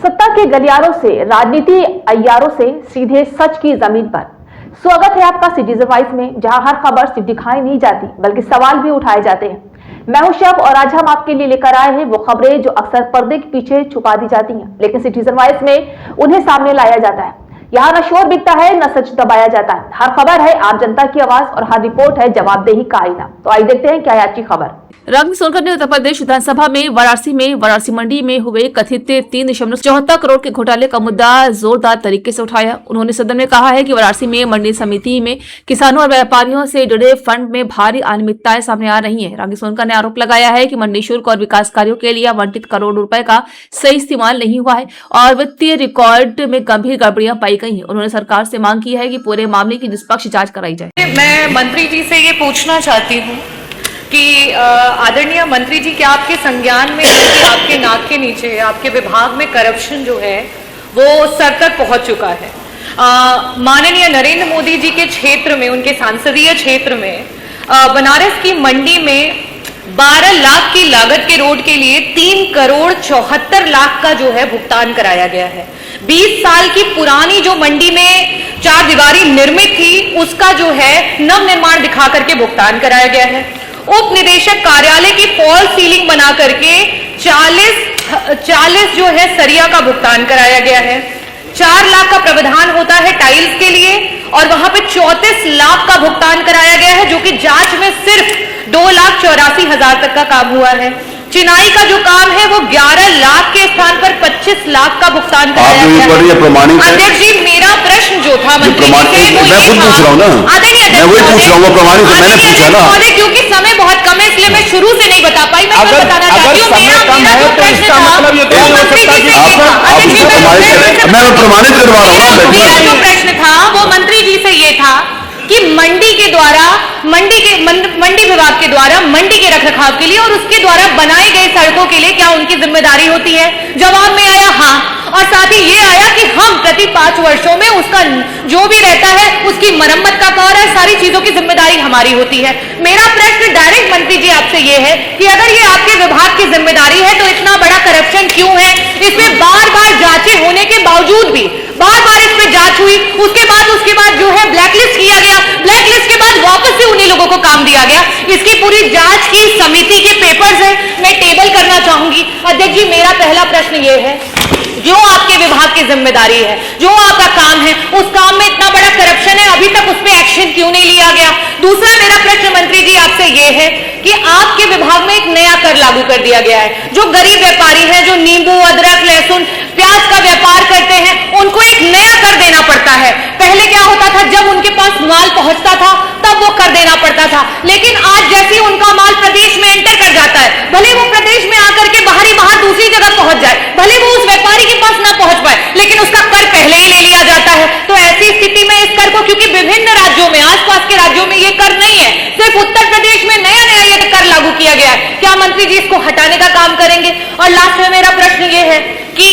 सत्ता के गलियारों से, राजनीति अय्यारों से सीधे सच की जमीन पर। स्वागत है आपका सिटीजन वॉइस में, जहां हर खबर सिर्फ दिखाई नहीं जाती बल्कि सवाल भी उठाए जाते हैं। मैं हूं शब और आज हम आपके लिए लेकर आए हैं वो खबरें जो अक्सर पर्दे के पीछे छुपा दी जाती हैं, लेकिन सिटीजन वॉइस में उन्हें सामने लाया जाता है। यहाँ न शोर बिकता है, न सच दबाया जाता है। हर खबर है आम जनता की आवाज और हर रिपोर्ट है जवाबदेही का आईना। तो आइए देखते हैं क्या है आज की खबर। रामजी सोनकर ने उत्तर प्रदेश विधानसभा में वाराणसी मंडी में हुए कथित 3.74 करोड़ के घोटाले का मुद्दा जोरदार तरीके से उठाया। उन्होंने सदन में कहा है कि वाराणसी में मंडी समिति में किसानों और व्यापारियों से जुड़े फंड में भारी अनियमितताएं सामने आ रही हैं। रामजी सोनकर ने आरोप लगाया है कि मंडी शुल्क और विकास कार्यों के लिए आवंटित करोड़ रुपए का सही इस्तेमाल नहीं हुआ है और वित्तीय रिकॉर्ड में गंभीर गड़बड़ियां पाई गई हैं। उन्होंने सरकार से मांग की है कि पूरे मामले की निष्पक्ष जांच कराई जाए। मैं मंत्री जी से ये पूछना चाहती हूँ कि आदरणीय मंत्री जी, क्या आपके संज्ञान में है कि आपके नाक के नीचे आपके विभाग में करप्शन जो है वो सर तक पहुंच चुका है? माननीय नरेंद्र मोदी जी के क्षेत्र में, उनके सांसदीय क्षेत्र में बनारस की मंडी में 12 लाख की लागत के रोड के लिए 3 करोड़ 74 लाख का जो है भुगतान कराया गया है। 20 साल की पुरानी जो मंडी में 4 दीवारी निर्मित थी उसका जो है नव निर्माण दिखा करके भुगतान कराया गया है। उप निदेशक कार्यालय की फॉल सीलिंग बना करके 40 जो है सरिया का भुगतान कराया गया है। 4 लाख का प्रावधान होता है टाइल्स के लिए और वहां पे 34 लाख का भुगतान कराया गया है, जो कि जांच में सिर्फ 2,84,000 तक का काम हुआ है। चिनाई का जो काम है वो 11 लाख के स्थान पर 25 लाख का भुगतान कराया गया है। अध्यक्ष जी, मेरा प्रश्न जो था मंत्री जी से वो ये था, क्योंकि समय बहुत कम है इसलिए मैं शुरू से नहीं बता पाई। मैं बताना चाहती हूँ, मेरा जो प्रश्न था वो मंत्री जी से ये था। अध्यक्ष जी, मेरा जो प्रश्न था वो मंत्री जी से ये था कि मंडी विभाग के द्वारा मंडी के रखरखाव के लिए और उसके द्वारा बनाई गई सड़कों के लिए क्या उनकी जिम्मेदारी होती है? जवाब में आया हाँ, और साथ ही ये आया कि हम प्रति 5 वर्षों में उसका जो भी रहता है उसकी मरम्मत का कार्य है, सारी चीजों की जिम्मेदारी हमारी होती है। मेरा प्रश्न डायरेक्ट मंत्री जी आपसे ये है कि अगर ये आपके विभाग की जिम्मेदारी है तो इतना बड़ा करप्शन क्यों है? इसमें बार बार जांचें होने के बावजूद भी बार इस पे जांच हुई, उसके बाद जो है ब्लैकलिस्ट किया गया, ब्लैकलिस्ट के बाद वापस से उन्हीं लोगों को काम दिया गया। इसकी पूरी जांच की समिति के पेपर्स हैं, मैं टेबल करना चाहूंगी। अध्यक्ष जी, मेरा पहला प्रश्न ये है, जो आपके विभाग की जिम्मेदारी है, जो आपका काम है, उस काम में इतना बड़ा करप्शन है, अभी तक उस पर एक्शन क्यों नहीं लिया गया? दूसरा मेरा प्रश्न मंत्री जी आपसे ये है कि आपके विभाग में एक नया कर लागू कर दिया गया है। जो गरीब व्यापारी हैं, जो नींबू, अदरक, लहसुन, प्याज का व्यापार करते हैं, उनको एक नया कर देना पड़ता है। पहले क्या होता था, जब उनके पास माल पहुंचता था तब वो कर देना पड़ता था, लेकिन आज जैसे उनका माल प्रदेश में एंटर कर जाता है, भले वो प्रदेश में आकर के बाहर दूसरी जगह पहुंच जाए, भले वो उस व्यापारी के पास ना पहुंच पाए, लेकिन उसका कर पहले ही ले लिया जाता है। तो ऐसी स्थिति में इस कर को, क्योंकि विभिन्न राज्यों में, आसपास के राज्यों में ये कर नहीं है, सिर्फ उत्तर प्रदेश में नया ये कर लागू किया गया है, क्या मंत्री जी इसको हटाने का काम करेंगे? और लास्ट में मेरा प्रश्न ये है कि